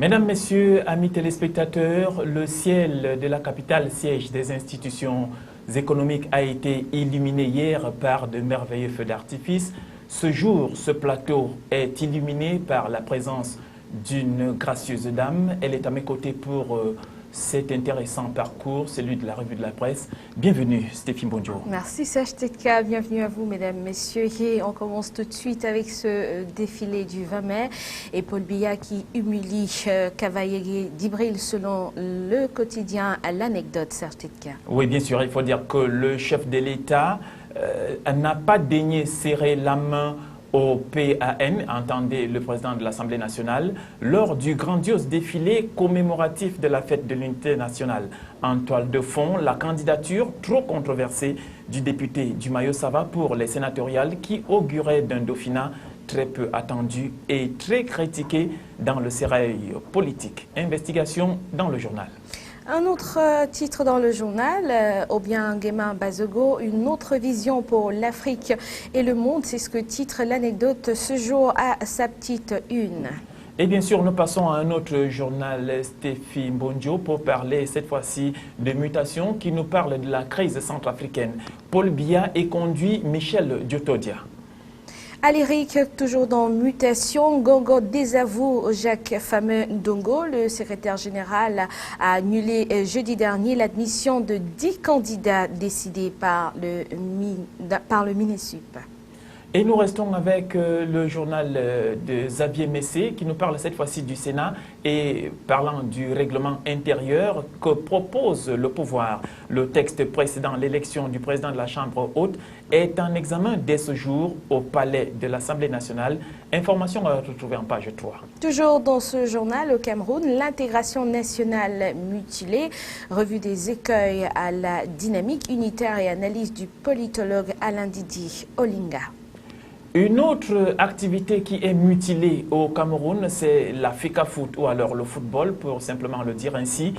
Mesdames, Messieurs, amis téléspectateurs, le ciel de la capitale, siège des institutions économiques, a été illuminé hier par de merveilleux feux d'artifice. Ce jour, ce plateau est illuminé par la présence d'une gracieuse dame. Elle est à mes côtés pour cet intéressant parcours, celui de la revue de la presse. Bienvenue, Stéphine Bonjour. Merci Serge Tetka, bienvenue à vous mesdames, messieurs. Et on commence tout de suite avec ce défilé du 20 mai et Paul Biya qui humilie Cavalier d'Ibril selon le quotidien L'Anecdote, Serge Tetka. Oui, bien sûr, il faut dire que le chef de l'État n'a pas daigné serrer la main au PAN, entendez le président de l'Assemblée nationale, lors du grandiose défilé commémoratif de la fête de l'unité nationale. En toile de fond, la candidature trop controversée du député Dumayo Sava pour les sénatoriales qui augurait d'un Dauphinat très peu attendu et très critiqué dans le sérail politique. Investigation dans le journal. Un autre titre dans le journal, Obien Nguema Bazego, une autre vision pour l'Afrique et le monde, c'est ce que titre L'Anecdote ce jour à sa petite une. Et bien sûr, nous passons à un autre journal, Stéphine Bonjo, pour parler cette fois-ci de mutation qui nous parle de la crise centrafricaine. Paul Biya et conduit Michel Diotodia. À l'Éric, toujours dans mutation, Gongo désavoue Jacques Fameux Ndongo. Le secrétaire général a annulé jeudi dernier l'admission de 10 candidats décidés par le MINESUP. Et nous restons avec le journal de Xavier Messé qui nous parle cette fois-ci du Sénat et parlant du règlement intérieur que propose le pouvoir. Le texte précédant l'élection du président de la Chambre haute est en examen dès ce jour au palais de l'Assemblée nationale. Information à retrouver en page 3. Toujours dans ce journal, au Cameroun, l'intégration nationale mutilée, revue des écueils à la dynamique unitaire et analyse du politologue Alain Didi Olinga. Une autre activité qui est mutilée au Cameroun, c'est la FECAFOOT, ou alors le football, pour simplement le dire ainsi.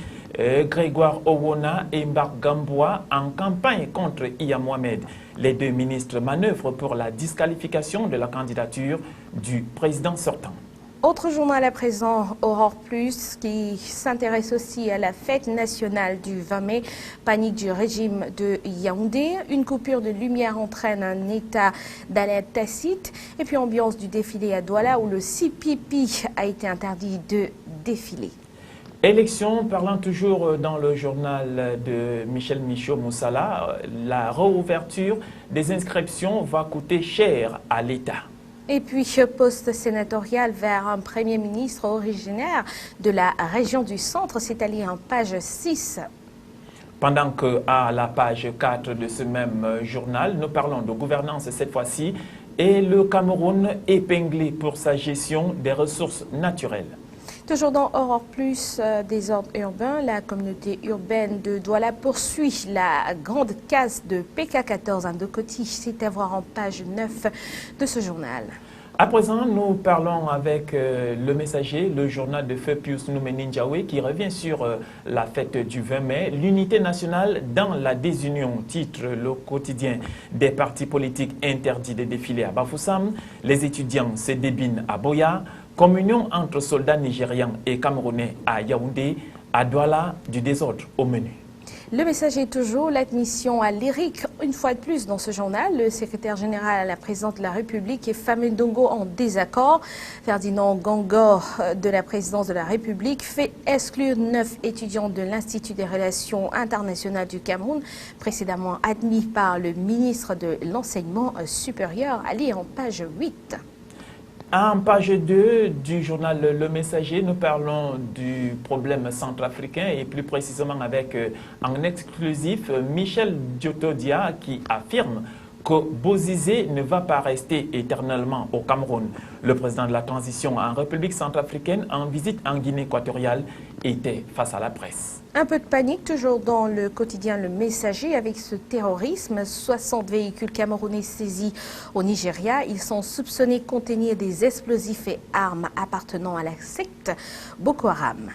Grégoire Owona et Mbark Gamboa en campagne contre Iya Mohamed. Les deux ministres manœuvrent pour la disqualification de la candidature du président sortant. Autre journal à présent, Aurore Plus, qui s'intéresse aussi à la fête nationale du 20 mai, panique du régime de Yaoundé, une coupure de lumière entraîne un état d'alerte tacite, et puis ambiance du défilé à Douala où le CPP a été interdit de défiler. Élection, parlant toujours dans le journal de Michel Michaud Moussala, la réouverture des inscriptions va coûter cher à l'État. Et puis, poste sénatorial vers un Premier ministre originaire de la région du Centre, c'est allé en page 6. Pendant qu'à la page 4 de ce même journal, nous parlons de gouvernance cette fois-ci et le Cameroun épinglé pour sa gestion des ressources naturelles. Toujours dans Aurore Plus, désordre urbain, la communauté urbaine de Douala poursuit la grande casse de PK14 à Ndokoti. C'est à voir en page 9 de ce journal. À présent, nous parlons avec le Messager, le journal de Feu Pius Noumeninjawe qui revient sur la fête du 20 mai, l'unité nationale dans la désunion, titre le quotidien des partis politiques interdits de défiler à Bafoussam, les étudiants se débinent à Boya, communion entre soldats nigérians et camerounais à Yaoundé, à Douala, du désordre au menu. Le message est toujours l'admission à l'Éric. Une fois de plus dans ce journal, le secrétaire général à la présidence de la République et Fameux Ndongo en désaccord. Ferdinand Gangor de la présidence de la République fait exclure 9 étudiants de l'Institut des relations internationales du Cameroun, précédemment admis par le ministre de l'Enseignement supérieur. Allez en page 8. En page 2 du journal Le Messager, nous parlons du problème centrafricain et plus précisément avec en exclusif Michel Diotodia qui affirme que Bozizé ne va pas rester éternellement au Cameroun. Le président de la transition en République centrafricaine en visite en Guinée équatoriale était face à la presse. Un peu de panique toujours dans le quotidien Le Messager avec ce terrorisme. 60 véhicules camerounais saisis au Nigeria. Ils sont soupçonnés de contenir des explosifs et armes appartenant à la secte Boko Haram.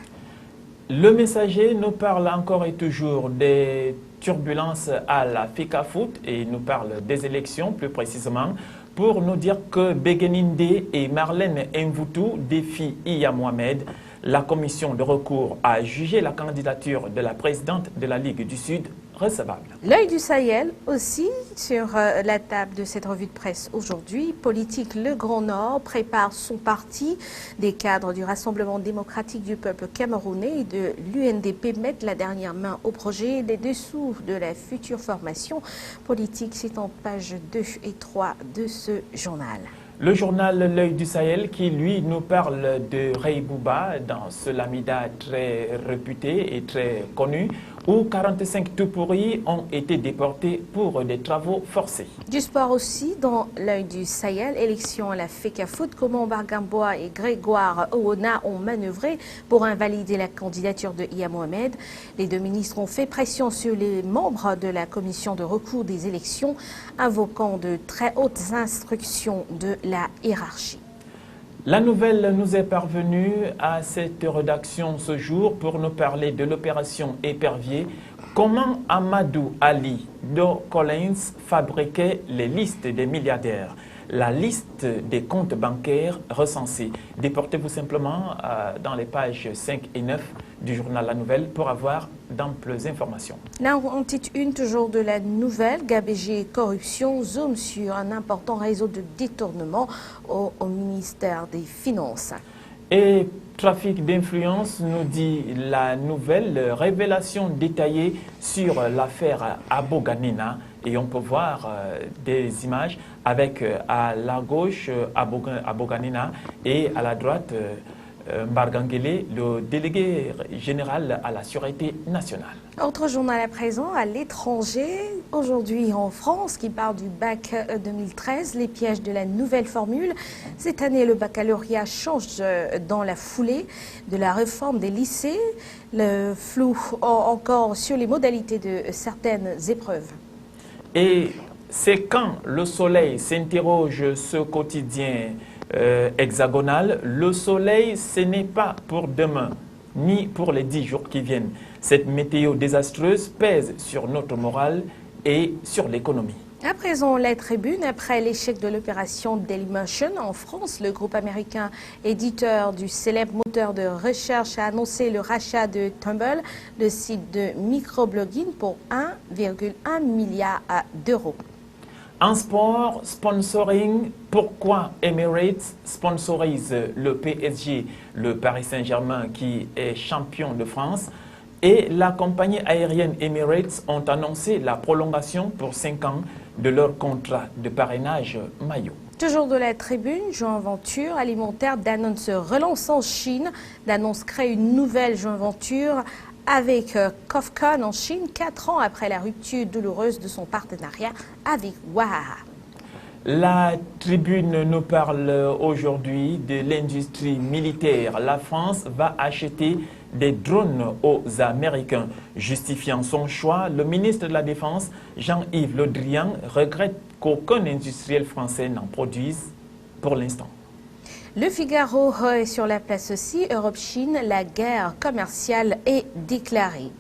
Le Messager nous parle encore et toujours des turbulences à la FECAFOOT et nous parle des élections plus précisément pour nous dire que Begeninde et Marlène Mvutu défient Iya Mohamed. La commission de recours a jugé la candidature de la présidente de la Ligue du Sud recevable. L'œil du Sahel aussi sur la table de cette revue de presse aujourd'hui. Politique, le Grand Nord prépare son parti. Des cadres du Rassemblement démocratique du peuple camerounais et de l'UNDP mettent la dernière main au projet. Les dessous de la future formation politique, c'est en pages 2 et 3 de ce journal. Le journal L'œil du Sahel qui, lui, nous parle de Ray Bouba dans ce Lamida très réputé et très connu où 45 tout-pourris ont été déportés pour des travaux forcés. Du sport aussi dans L'œil du Sahel, élection à la FECAFOOT, comment Bargamboa et Grégoire Oona ont manœuvré pour invalider la candidature de Iya Mohamed. Les deux ministres ont fait pression sur les membres de la commission de recours des élections, invoquant de très hautes instructions de la hiérarchie. La nouvelle nous est parvenue à cette rédaction ce jour pour nous parler de l'opération Épervier. Comment Amadou Ali Do Collins fabriquait les listes des milliardaires, la liste des comptes bancaires recensés. Déportez-vous simplement dans les pages 5 et 9 du journal La Nouvelle pour avoir d'amples informations. Là, en titre 1 toujours de La Nouvelle, Gabégie et corruption zoom sur un important réseau de détournement au ministère des Finances. Et trafic d'influence, nous dit La Nouvelle, révélation détaillée sur l'affaire Aboganina. Et on peut voir des images avec à la gauche Aboganina et à la droite Mbargangele, le délégué général à la Sûreté nationale. Autre journal à présent, à l'étranger, aujourd'hui en France, qui parle du bac 2013, les pièges de la nouvelle formule. Cette année, le baccalauréat change dans la foulée de la réforme des lycées. Le flou encore sur les modalités de certaines épreuves. Et c'est quand le soleil s'interroge ce quotidien hexagonal, le soleil, ce n'est pas pour demain, ni pour les 10 jours qui viennent. Cette météo désastreuse pèse sur notre morale et sur l'économie. À présent, la tribune, après l'échec de l'opération Dailymotion en France, le groupe américain éditeur du célèbre moteur de recherche a annoncé le rachat de Tumblr, le site de microblogging, pour 1,1 milliard d'euros. En sport, sponsoring, pourquoi Emirates sponsorise le PSG, le Paris Saint-Germain qui est champion de France, et la compagnie aérienne Emirates ont annoncé la prolongation pour 5 ans de leur contrat de parrainage maillot. Toujours de la tribune, joint venture alimentaire Danone se relance en Chine. Danone crée une nouvelle joint venture avec Kofcon en Chine, 4 ans après la rupture douloureuse de son partenariat avec Waha. La tribune nous parle aujourd'hui de l'industrie militaire. La France va acheter des drones aux Américains. Justifiant son choix, le ministre de la Défense, Jean-Yves Le Drian, regrette qu'aucun industriel français n'en produise pour l'instant. Le Figaro est sur la place aussi. Europe-Chine, la guerre commerciale est déclarée.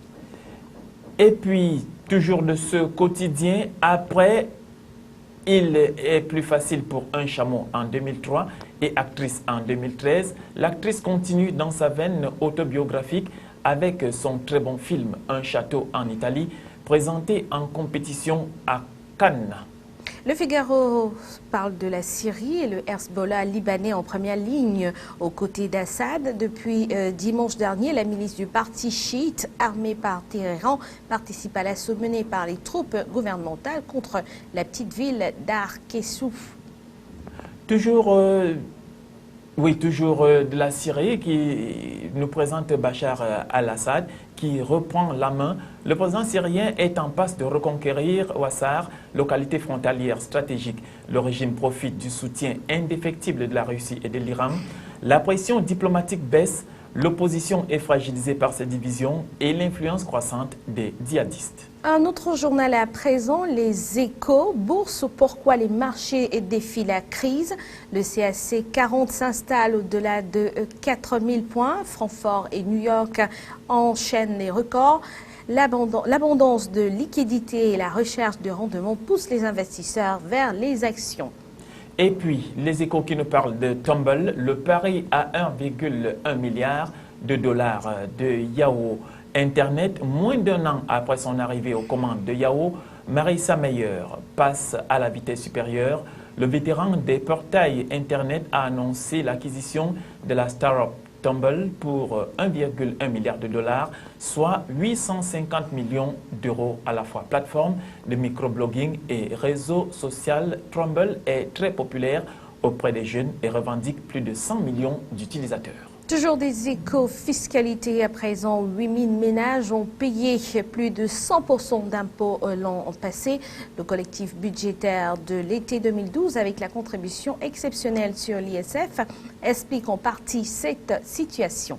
Et puis, toujours de ce quotidien, après, il est plus facile pour un chameau en 2003 et actrice en 2013. L'actrice continue dans sa veine autobiographique avec son très bon film Un château en Italie, présenté en compétition à Cannes. Le Figaro parle de la Syrie et le Hezbollah libanais en première ligne aux côtés d'Assad. Depuis dimanche dernier, la milice du parti chiite, armée par Téhéran, participe à l'assaut mené par les troupes gouvernementales contre la petite ville d'Ar-Kessouf. Toujours de la Syrie qui nous présente Bachar al-Assad qui reprend la main. Le président syrien est en passe de reconquérir Ouassar, localité frontalière stratégique. Le régime profite du soutien indéfectible de la Russie et de l'Iran. La pression diplomatique baisse, l'opposition est fragilisée par ces divisions et l'influence croissante des djihadistes. Un autre journal à présent, Les Échos, bourse, pourquoi les marchés défient la crise. Le CAC 40 s'installe au-delà de 4000 points. Francfort et New York enchaînent les records. L'abondance de liquidités et la recherche de rendement poussent les investisseurs vers les actions. Et puis, Les Échos qui nous parlent de Tumblr, le pari à 1,1 milliard de dollars de Yahoo Internet. Moins d'un an après son arrivée aux commandes de Yahoo, Marissa Mayer passe à la vitesse supérieure. Le vétéran des portails Internet a annoncé l'acquisition de la start-up Tumble pour 1,1 milliard de dollars, soit 850 millions d'euros à la fois. Plateforme de microblogging et réseau social, Tumble est très populaire auprès des jeunes et revendique plus de 100 millions d'utilisateurs. Toujours des éco-fiscalités. À présent, 8000 ménages ont payé plus de 100% d'impôts l'an passé. Le collectif budgétaire de l'été 2012, avec la contribution exceptionnelle sur l'ISF, explique en partie cette situation.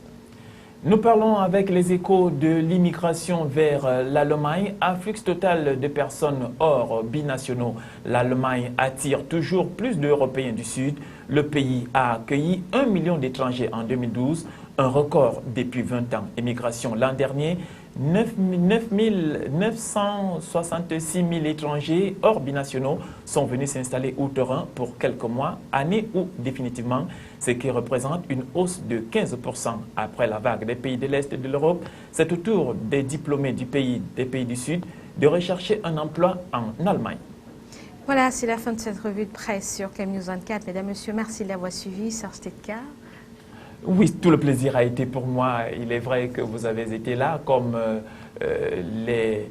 Nous parlons avec les échos de l'immigration vers l'Allemagne. Afflux total de personnes hors binationaux. L'Allemagne attire toujours plus d'Européens du Sud. Le pays a accueilli 1 million d'étrangers en 2012, un record depuis 20 ans. Immigration l'an dernier, 966 000 étrangers hors binationaux sont venus s'installer outre-Rhin pour quelques mois, année ou définitivement, ce qui représente une hausse de 15% après la vague des pays de l'Est de l'Europe. C'est au tour des diplômés des pays du Sud de rechercher un emploi en Allemagne. Voilà, c'est la fin de cette revue de presse sur CAMnews 24. Mesdames, Messieurs, merci de l'avoir suivi. Serge Tetka. Oui, tout le plaisir a été pour moi. Il est vrai que vous avez été là, comme les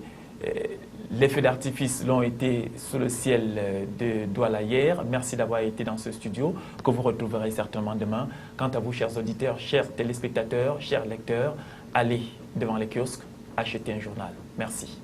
feux d'artifice l'ont été sous le ciel de Douala hier. Merci d'avoir été dans ce studio, que vous retrouverez certainement demain. Quant à vous, chers auditeurs, chers téléspectateurs, chers lecteurs, allez devant les kiosques, achetez un journal. Merci.